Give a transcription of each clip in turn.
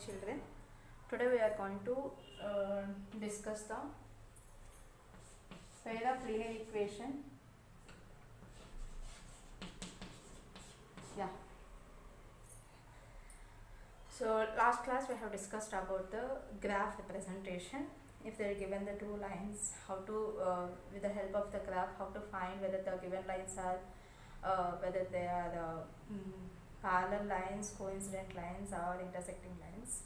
children. Today we are going to discuss the pair of linear equation. Yeah. So last class we have discussed about the graph representation. If they are given the two lines, how to with the help of the graph, how to find whether the given lines are whether they are parallel lines, coincident lines, or intersecting lines.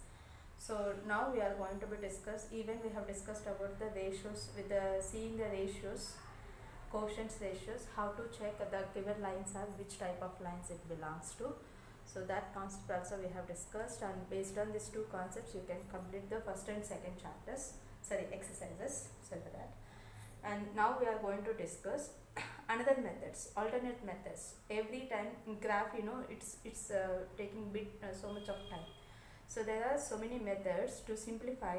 So now we are going to be discuss. Even we have discussed about the ratios with the seeing the ratios, coefficients ratios, how to check the given lines are which type of lines it belongs to. So that concept also we have discussed, and based on these two concepts you can complete the first and second exercises. Sorry for that. And now we are going to discuss another methods, alternate methods. Every time in graph, it's taking so much of time. So there are so many methods to simplify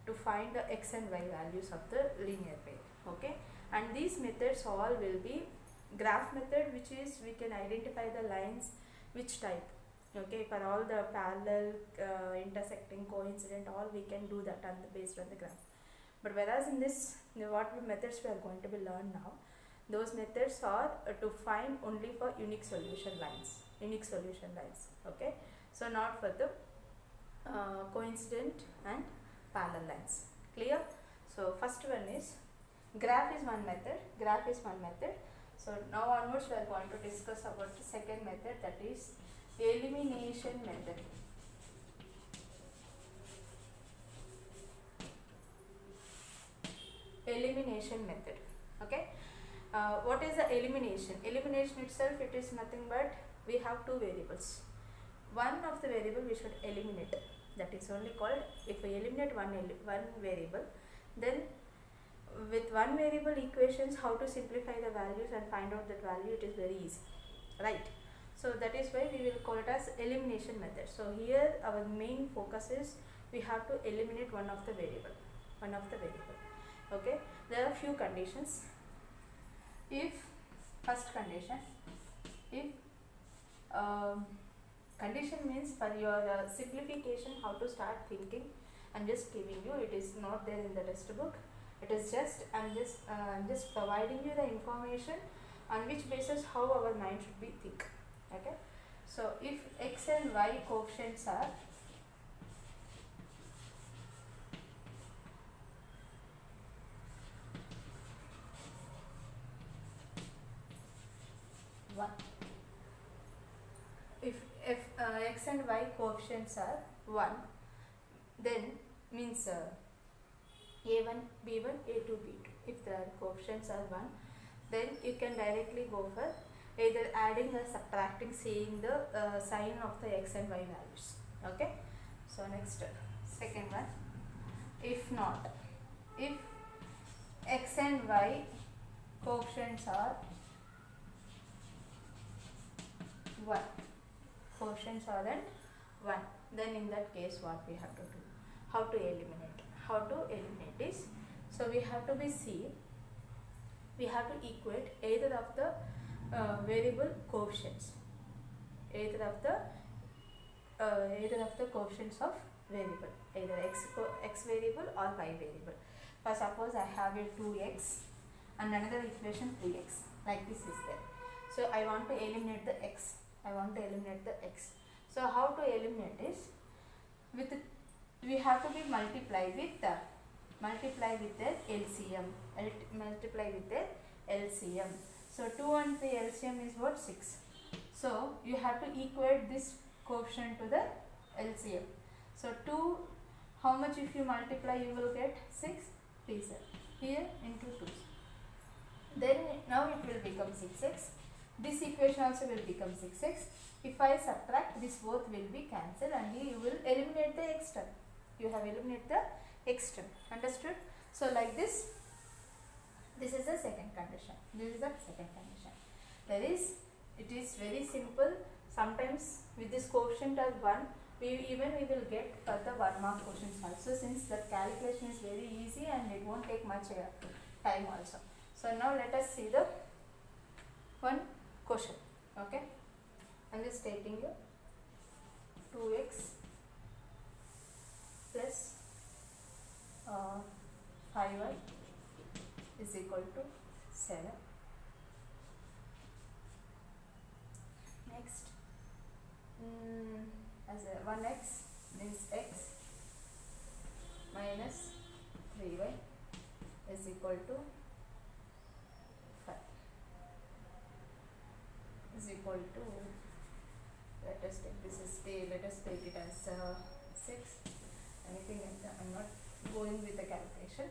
to find the x and y values of the linear pair. Okay, and these methods all will be graph method, which is we can identify the lines which type. Okay, for all the parallel, intersecting, coincident, all we can do that based on the graph. But whereas in this, what methods we are going to be learned now, those methods are to find only for unique solution lines. Okay, so not for the coincident and parallel lines. Clear? So first one is graph is one method. So now onwards we are going to discuss about the second method, that is elimination method. Okay, what is the elimination? Elimination itself, it is nothing but we have two variables. One of the variable we should eliminate. That is only called, if we eliminate one variable, then with one variable equations, how to simplify the values and find out that value, it is very easy, right? So that is why we will call it as elimination method. So here our main focus is we have to eliminate one of the variable. Okay, there are few conditions. If first condition, if condition means for your simplification, how to start thinking, I'm just giving you, it is not there in the textbook. It is just, I'm just providing you the information on which basis how our mind should be think. Okay, so if x and y coefficients are 1, if x and y coefficients are 1, then means a1, b1, a2, b2. If the coefficients are 1, then you can directly go for either adding or subtracting, seeing the sign of the x and y values. Okay, so next, second one, if not, if x and y coefficients are 1, then in that case what we have to do, how to eliminate is, so we have to equate either of the variable coefficients, either of the coefficients of variable, either x variable or y variable. For suppose I have a 2x and another equation 3x, like this is there. So I want to eliminate the x. So how to eliminate is, we have to be multiply with the LCM. So 2 and 3 LCM is what? 6. So you have to equate this coefficient to the LCM. So 2, how much if you multiply you will get? 6. 3 here into 2. Then now it will become 6x. This equation also will become 6x. If I subtract, this both will be cancelled, and you will eliminate the x term. You have eliminated the x term. Understood? So like this is the second condition. It is very simple. Sometimes with this coefficient as 1, we will get for the 1 mark questions also, since the calculation is very easy and it won't take much time also. So now let us see the one question. Okay, I'm just stating you 2x equal to 7. Next, as a 1x means x minus 3y is equal to 5 is equal to, let us take it as 6, anything like that. I'm not going with the calculation.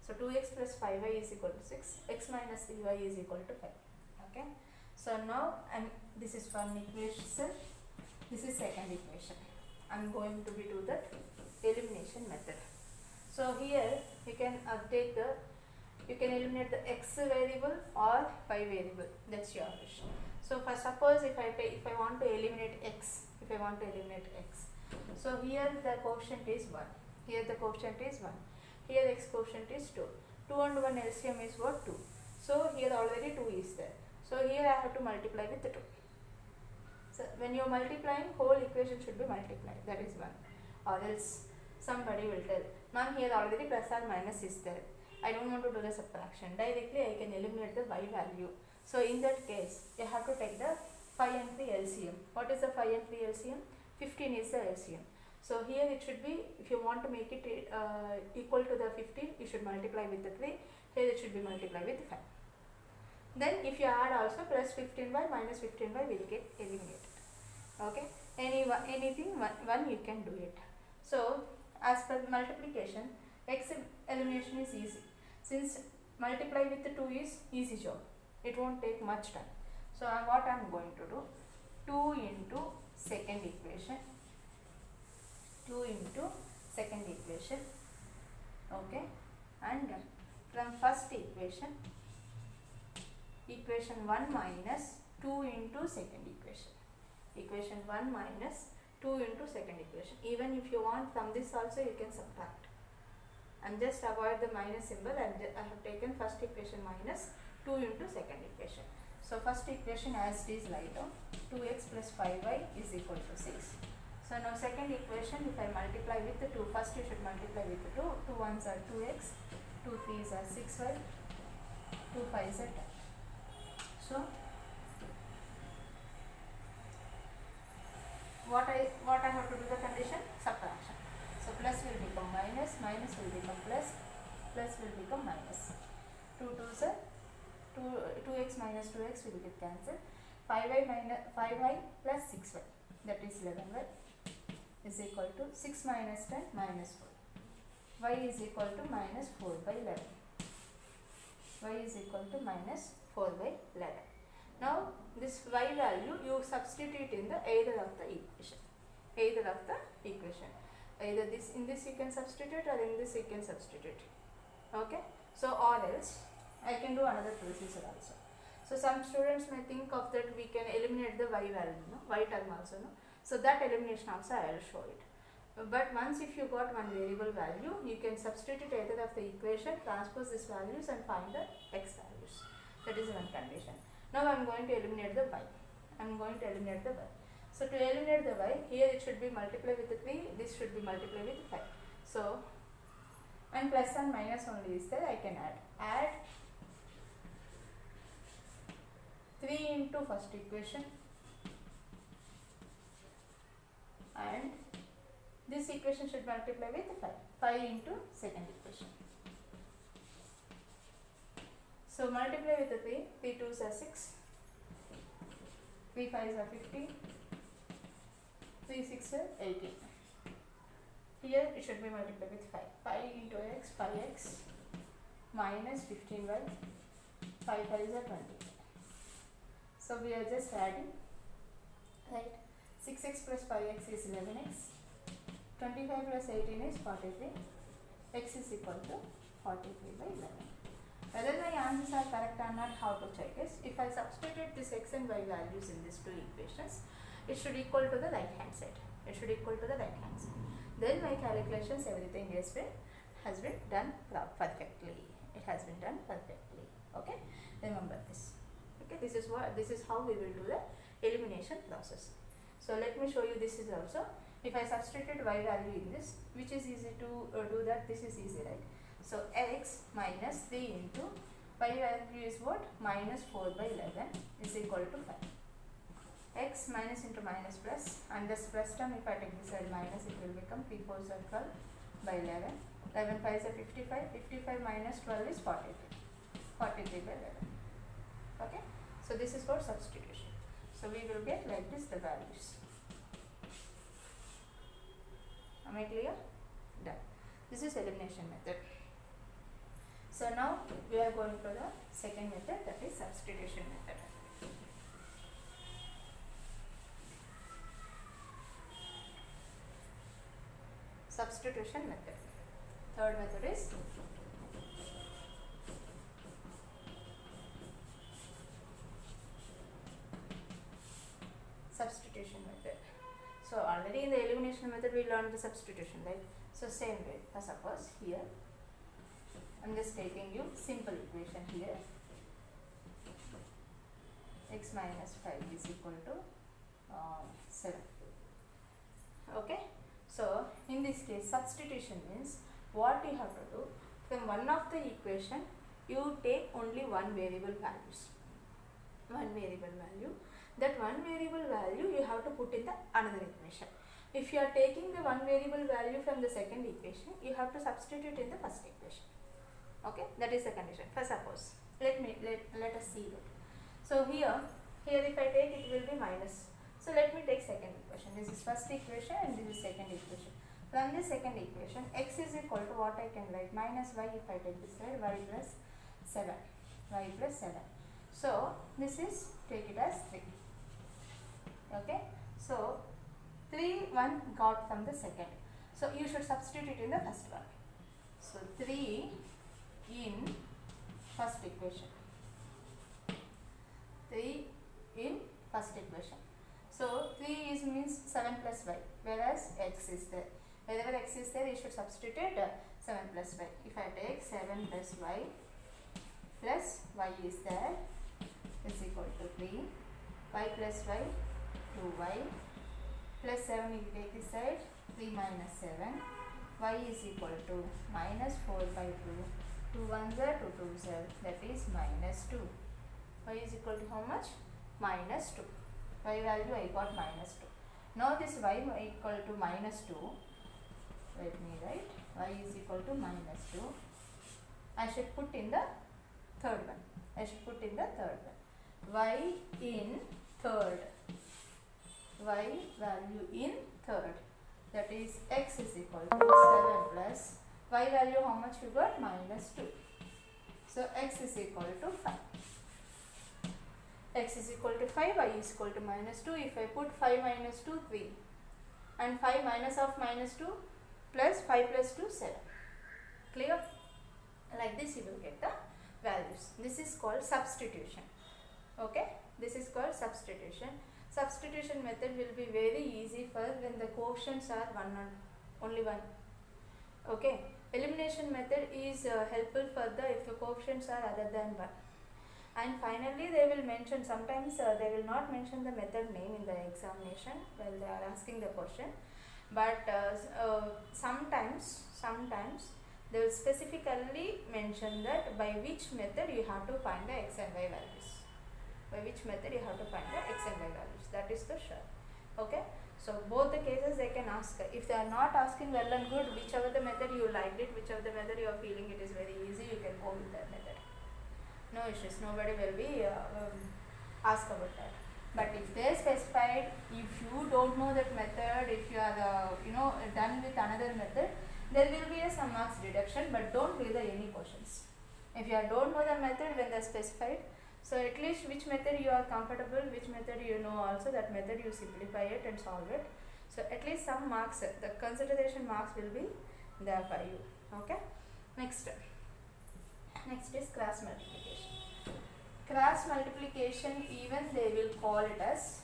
So 2x plus 5y is equal to 6, x minus 3y is equal to 5. Okay, so now this is one equation, this is second equation. I'm going to be do the elimination method. So here you can update you can eliminate the x variable or y variable, that's your wish. So for suppose if I want to eliminate x, so here the quotient is 1, here the quotient is 1, here x quotient is 2, 2 and 1 LCM is what, 2. So here already 2 is there, so here I have to multiply with the 2. So when you are multiplying, whole equation should be multiplied, that is 1, or else somebody will tell, ma'am here already plus or minus is there, I don't want to do the subtraction, directly I can eliminate the y value. So in that case, you have to take the 5 and 3 LCM. What is the 5 and 3 LCM? 15 is the LCM. So here it should be, if you want to make it equal to the 15, you should multiply with the 3, here it should be multiplied with 5. Then if you add also plus 15y minus 15y will get eliminated. Okay, anything one you can do it. So as per multiplication, x elimination is easy. Since multiply with the 2 is easy job, it won't take much time. So what I am going to do, 2 into second equation, okay, and from first equation 1 minus 2 into second equation 1 minus 2 into second equation. Even if you want from this also you can subtract. And just avoid the minus symbol, and I have taken first equation minus 2 into second equation. So first equation as it is write down, 2x plus 5y is equal to 6. So now second equation, if I multiply with the 2, first you should multiply with the 2, 2 1s are 2x, 2 3s are 6y, 2 5s are 10. So what I have to do the condition? Subtraction. So plus will become minus, minus will become plus, plus will become minus. 2 2s are 2x minus 2x will get cancelled. 5y plus 6y, that is 11y, is equal to 6 minus 10 minus 4. Y is equal to minus 4 by 11. Y is equal to minus 4 by 11. Now this y value you substitute in the either of the equation. Either this, in this you can substitute, or in this you can substitute. Okay. So or else I can do another procedure also. So some students may think of that we can eliminate the y value, no? Y term also, no? So that elimination also I will show it. But once if you got one variable value, you can substitute either of the equation, transpose these values and find the x values. That is one condition. Now I am going to eliminate the y. So to eliminate the y, here it should be multiplied with the 3, this should be multiplied with 5. So, and plus and minus only is there, I can add 3 into first equation, and this equation should multiply with 5 into second equation. So multiply with the 3, 3 2s are 6, 3 5s are 15, 3 6 are 18. Here it should be multiplied with 5. 5 into x, 5x minus 15y, 5 5s are 20. So we are just adding, right? 6x plus 5x is 11x, 25 plus 18 is 43, x is equal to 43 by 11. Whether my answers are correct or not, how to check is, if I substitute this x and y values in these two equations, it should equal to the right hand side. Then my calculations, everything has been done perfectly. Okay, remember this. Okay, this is how we will do the elimination process. So let me show you. This is also, if I substituted y value in this, which is easy to do that. This is easy, right? So x minus 3 into Y value is what? Minus 4 by 11 is equal to 5. X minus into minus plus, and this plus term, if I take this side minus, it will become 3 4s are 12 by 11. 11 5 is a 55. 55 minus 12 is 43. 43 by 11. Okay. So this is for substitution. So we will get like this the values. Am I clear? Done. This is elimination method. So now we are going for the second method, that is substitution method. Substitution method. Third method is substitution method. So already in the elimination method we learned the substitution, right? So same way. Suppose here I am just taking you simple equation here. X minus 5 is equal to 7. Okay. So in this case substitution means what you have to do, from one of the equation you take only one variable values. One variable value. That one variable value you have to put in the another equation. If you are taking the one variable value from the second equation, you have to substitute in the first equation. Okay, that is the condition. For suppose, let us see that. So here if I take, it will be minus. So let me take second equation. This is first equation and this is second equation. From the second equation, x is equal to what I can write, minus y if I take this side, y plus 7. Y plus 7. So this is, take it as 3. Okay. So 3 1 got from the second. So you should substitute it in the first one. So 3 in first equation. 3 in first equation. So 3 is means 7 plus y, whereas x is there. Wherever x is there, you should substitute 7 plus y. If I take 7 plus y is there, is equal to 3. Y plus y, 2y plus 7, if you take this side, 3 minus 7. Y is equal to minus 4 by 2. 2 1s are 2 2s are, that is minus 2. Y is equal to how much? Minus 2. Y value I got minus 2. Now this y equal to minus 2. Let me write. Y is equal to minus 2. I should put in the third one. Y in third. Y value in third. That is x is equal to 7 plus y value how much you got? Minus 2. So x is equal to 5. X is equal to 5, y is equal to minus 2. If I put 5 minus 2, 3. And 5 minus of minus 2 plus 5 plus 2, 7. Clear? Like this you will get the values. This is called substitution. Okay? This is called substitution. Substitution method will be very easy for when the quotients are only one. Okay? Elimination method is helpful for if the quotients are other than 1. And finally they will mention, sometimes they will not mention the method name in the examination while they are asking the question, but sometimes they will specifically mention that by which method you have to find the x and y values. By which method you have to find the x and y values. That is the sure. Okay. So both the cases they can ask. If they are not asking, well and good, whichever the method you liked it, whichever the method you are feeling it is very easy, you can go with that method. No issues. Nobody will be asked about that. But if they specified, if you don't know that method, if you are done with another method, there will be some marks deduction, but don't read any questions. If you don't know the method when they are specified, so at least which method you are comfortable, which method you know also, that method you simplify it and solve it. So at least some marks, the consideration marks will be there for you. Okay. Next is cross multiplication. Cross multiplication, even they will call it as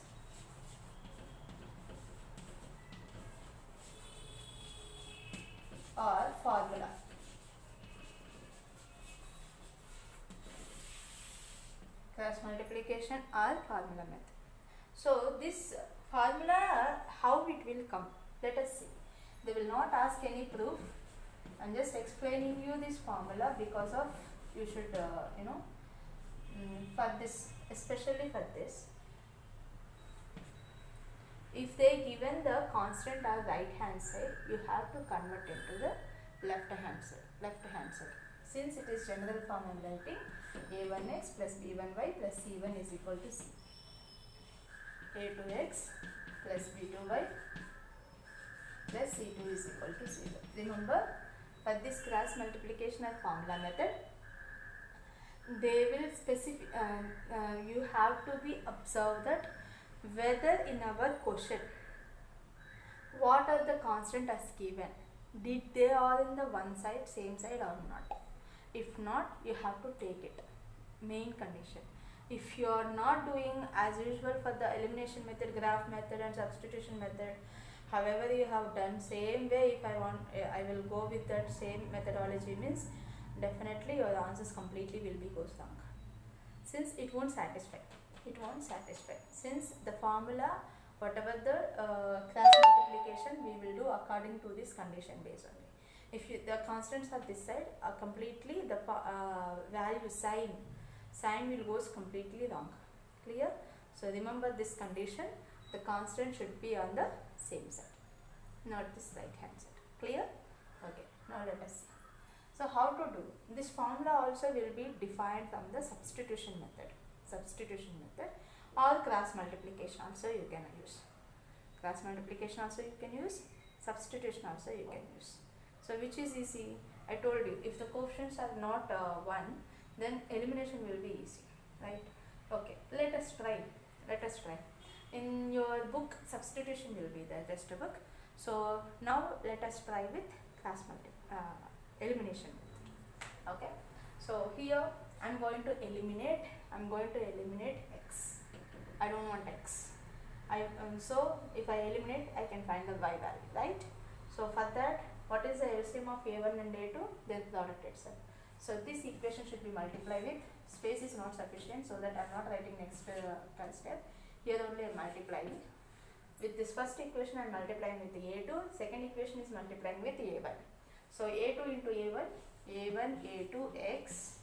or formula. Cross multiplication or formula method. So this formula, how it will come? Let us see. They will not ask any proof. I am just explaining you this formula because of you should for this, especially for this, if they given the constant as right hand side, you have to convert into the left hand side. Since it is general form, I am writing a1x plus b1y plus c1 is equal to c. a2x plus b2y plus c2 is equal to 0. Remember, for this cross multiplication and formula method, they will specify, you have to be observed that whether in our question what are the constant as given, did they are in the one side, same side or not. If not, you have to take it, main condition. If you are not doing as usual for the elimination method, graph method and substitution method, however you have done same way, if I want, I will go with that same methodology, means definitely your answers completely will be goes wrong, since it won't satisfy. Since the formula, whatever the cross multiplication, we will do according to this condition base only. If the constants are this side, completely the value sign will goes completely wrong. Clear? So remember this condition, the constant should be on the same side, not this right hand side. Clear? Okay, now let us see. So how to do this? Formula also will be defined from the substitution method or cross multiplication also you can use. Cross multiplication also you can use, substitution also you can use. So which is easy? I told you, if the coefficients are not 1, then elimination will be easy, right? Okay, let us try. In your book, substitution will be there, just a book. So now let us try with elimination method. Okay, so here I am going to eliminate x. I don't want x. So if I eliminate, I can find the y value, right? So for that, what is the LCM of a1 and a2? Their product itself. So this equation should be multiplied with, space is not sufficient, so that I am not writing next step. Here only I am multiplying. With this first equation I am multiplying with the a2, second equation is multiplying with a1. So a2 into a1, a2x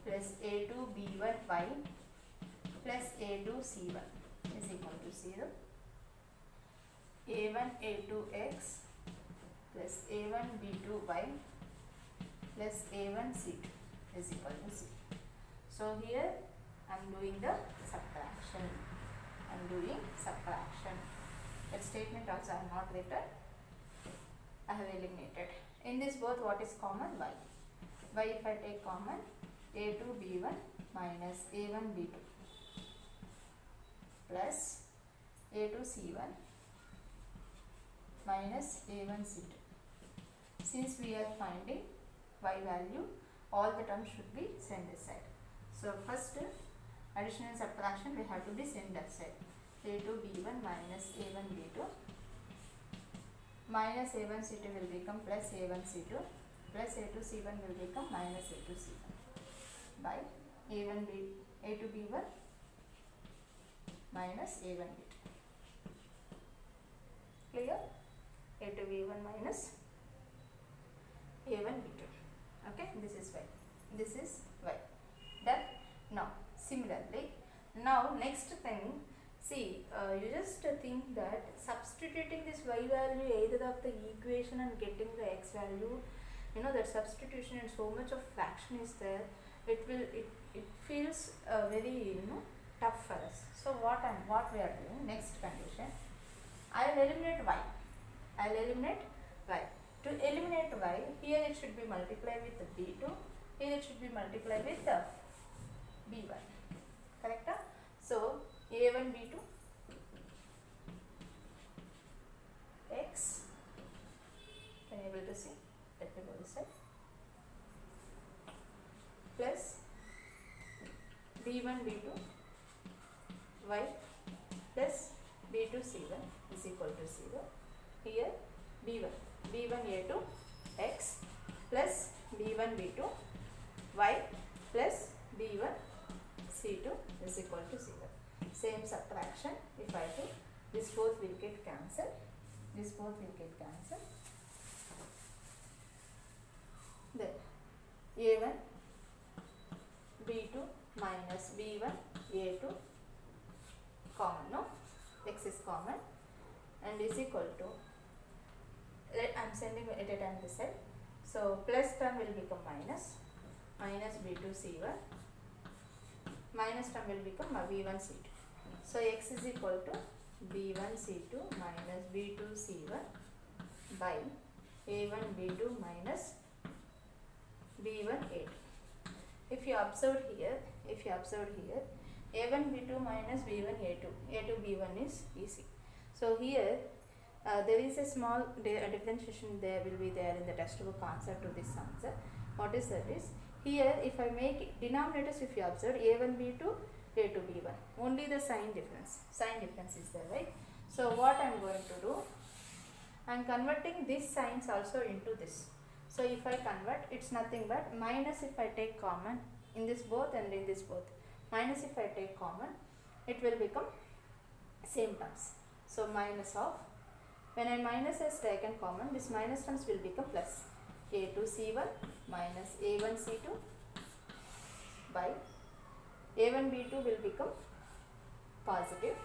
plus a2b1y plus a2c1 is equal to 0. a1 a2x plus a1b2y plus a1c2 is equal to 0. So here I am doing the subtraction. That statement also I have not written. I have eliminated. In this both, what is common? Y. If I take common, a2b1 minus a1b2 plus a2c1 minus a1c2. Since we are finding y value, all the terms should be sent this side. So first, addition and subtraction, we have to be sent that side. a2b1 minus a1b2 minus a1c2 will become plus a1c2 plus a2c1 will become minus a2c1 by a2b1 minus a1b2. Clear? a2b1 minus a1b2. Okay, this is y. Done. Now similarly, now next thing, see, you just think that substituting this y value either of the equation and getting the x value, that substitution and so much of fraction is there, it feels very tough for us. So what we are doing, next condition, I will eliminate y. To eliminate y, here it should be multiplied with the b2, here it should be multiplied with the b1. Correct? So a1 b2 x, can you able to see? Let me go this side, plus b1 b2 y plus b2 c1 is equal to 0. Here b1 a2 x plus b1 b2 y plus b1 c2 is equal to 0. Same subtraction, if I do, this both will get cancelled, then a1 b2 minus b1 a2 common, no, x is common, and is equal to, I am sending it on this side, so plus term will become minus b2 c1, minus term will become b1 c2. So x is equal to b1 c2 minus b2 c1 by a1 b2 minus b1 a2. If you observe here, a1 b2 minus b1 a2 b1 is easy. So here there is a small differentiation there will be there in the textbook answer to this answer. What is that is, here if I make denominators, if you observe a1 b2 a2 b1, only the sign difference is there, right? So what I am going to do, I am converting these signs also into this. So if I convert, it's nothing but minus if I take common in this both and in this both, minus if I take common, it will become same terms. So minus of, when I minus has taken common, this minus terms will become plus a2 c1 minus a1 c2 by a1 b2 will become positive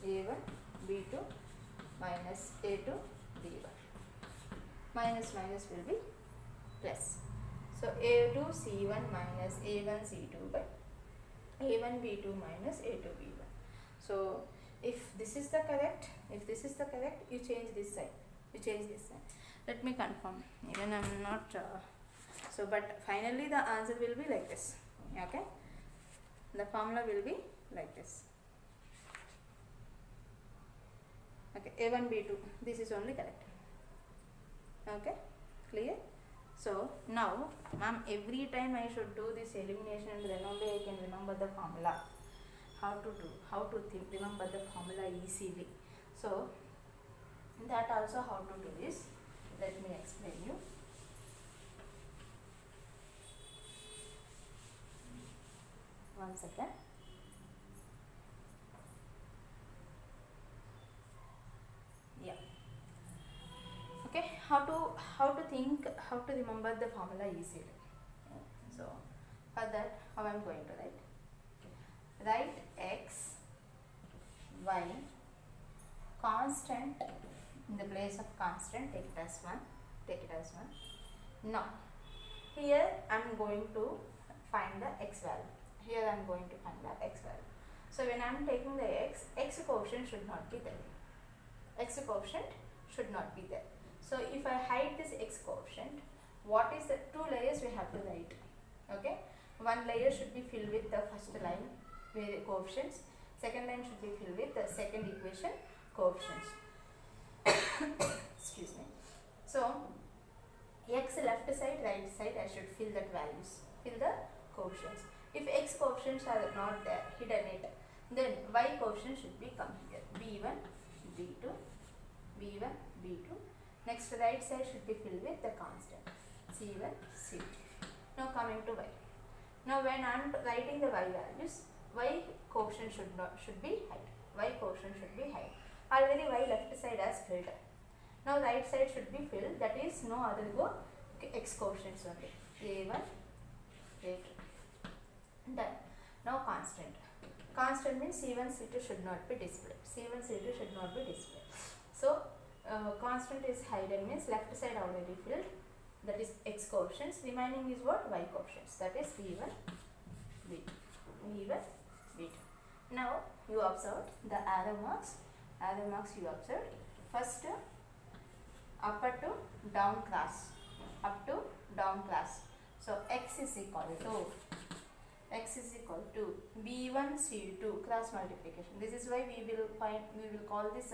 a1 b2 minus a2 b1, minus minus will be plus. So a2 c1 minus a1 c2 by a1 b2 minus a2 b1. So if this is the correct, you change this side, let me confirm, even I am not so, but finally the answer will be like this. Okay, the formula will be like this. Okay, a1 b2, this is only correct. Okay, clear? So now ma'am, every time I should do this elimination, and then only I can remember the formula. How to remember the formula easily. So that also how to do this, let me explain you. One second. Yeah. Okay, how to remember the formula easily. So for that, how I am going to write x, y, constant, in the place of constant take it as 1, Now here I am going to find the x value. So when I am taking the x coefficient should not be there. So if I hide this x coefficient, what is the two layers we have to write? Okay, one layer should be filled with the first line where coefficients, second line should be filled with the second equation coefficients. Excuse me. So x left side, right side, I should fill that values, fill the coefficients. If x coefficients are not there, hidden it, then y coefficient should be come here, b1 b2 b1 b2. Next right side should be filled with the constant c1 c2. Now coming to y. Now when I am writing the y values, y coefficient should be high. Already y left side has filled. Now right side should be filled, that is no other go x coefficients only, a1 a2. Done. Now constant means c1 c2 should not be displayed. So constant is hidden means left side already filled, that is x coefficients. Remaining is what? Y coefficients, that is v1 v2. Now you observe the arrow marks you observed. First upper to down class, so x is equal to b1 c2 cross multiplication. This is why we will call this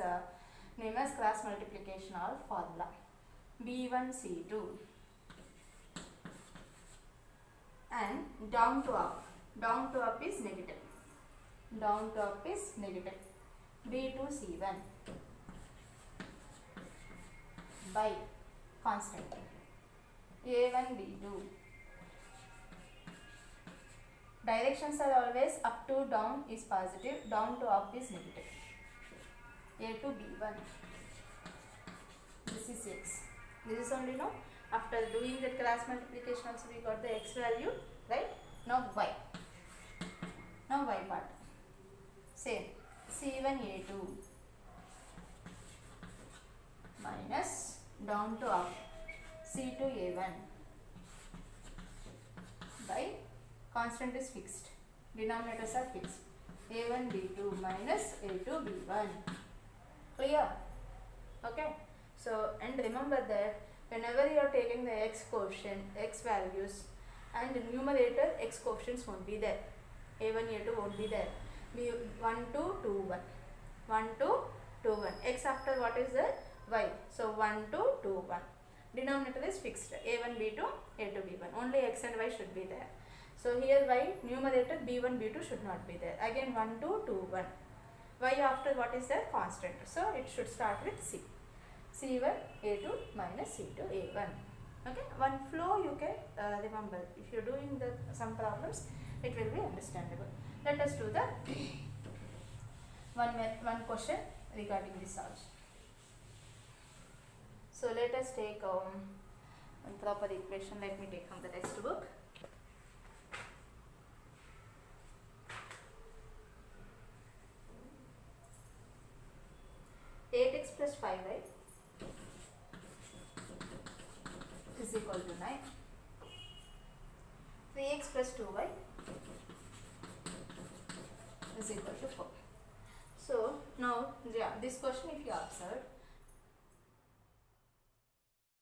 name as cross multiplication or formula. b1 c2 and down to up is negative, b2 c1 by constant a1 b2. Directions are always up to down is positive, down to up is negative. a2 b1, this is x. This is only no. After doing that cross multiplication also we got the x value, right? Now y. Now y part. Same. C1A2 minus down to up C2A1 by constant is fixed. Denominators are fixed. A1 B2 minus A2 B1. Clear? Okay. So, and remember that whenever you are taking the x coefficient, x values, and in numerator x coefficients won't be there. A1, A2 won't be there. Be 1, 2, 2, 1. 1, 2, 2, 1. X after what is there? Y. So, 1, 2, 2, 1. Denominator is fixed. A1, B2, A2, B1. Only x and y should be there. So, here y, numerator B1, B2 should not be there. Again 1, 2, 2, 1. Y after what is there? Constant. So, it should start with C. C1, A2 minus C2, A1. Okay. One flow you can remember. If you are doing some problems, it will be understandable. Let us do the one question regarding this also. So let us take one proper equation. Let me take from the textbook. (8x plus 5y) is equal to 9. 3x plus 2y is equal to 4. So now, yeah, this question if you observe,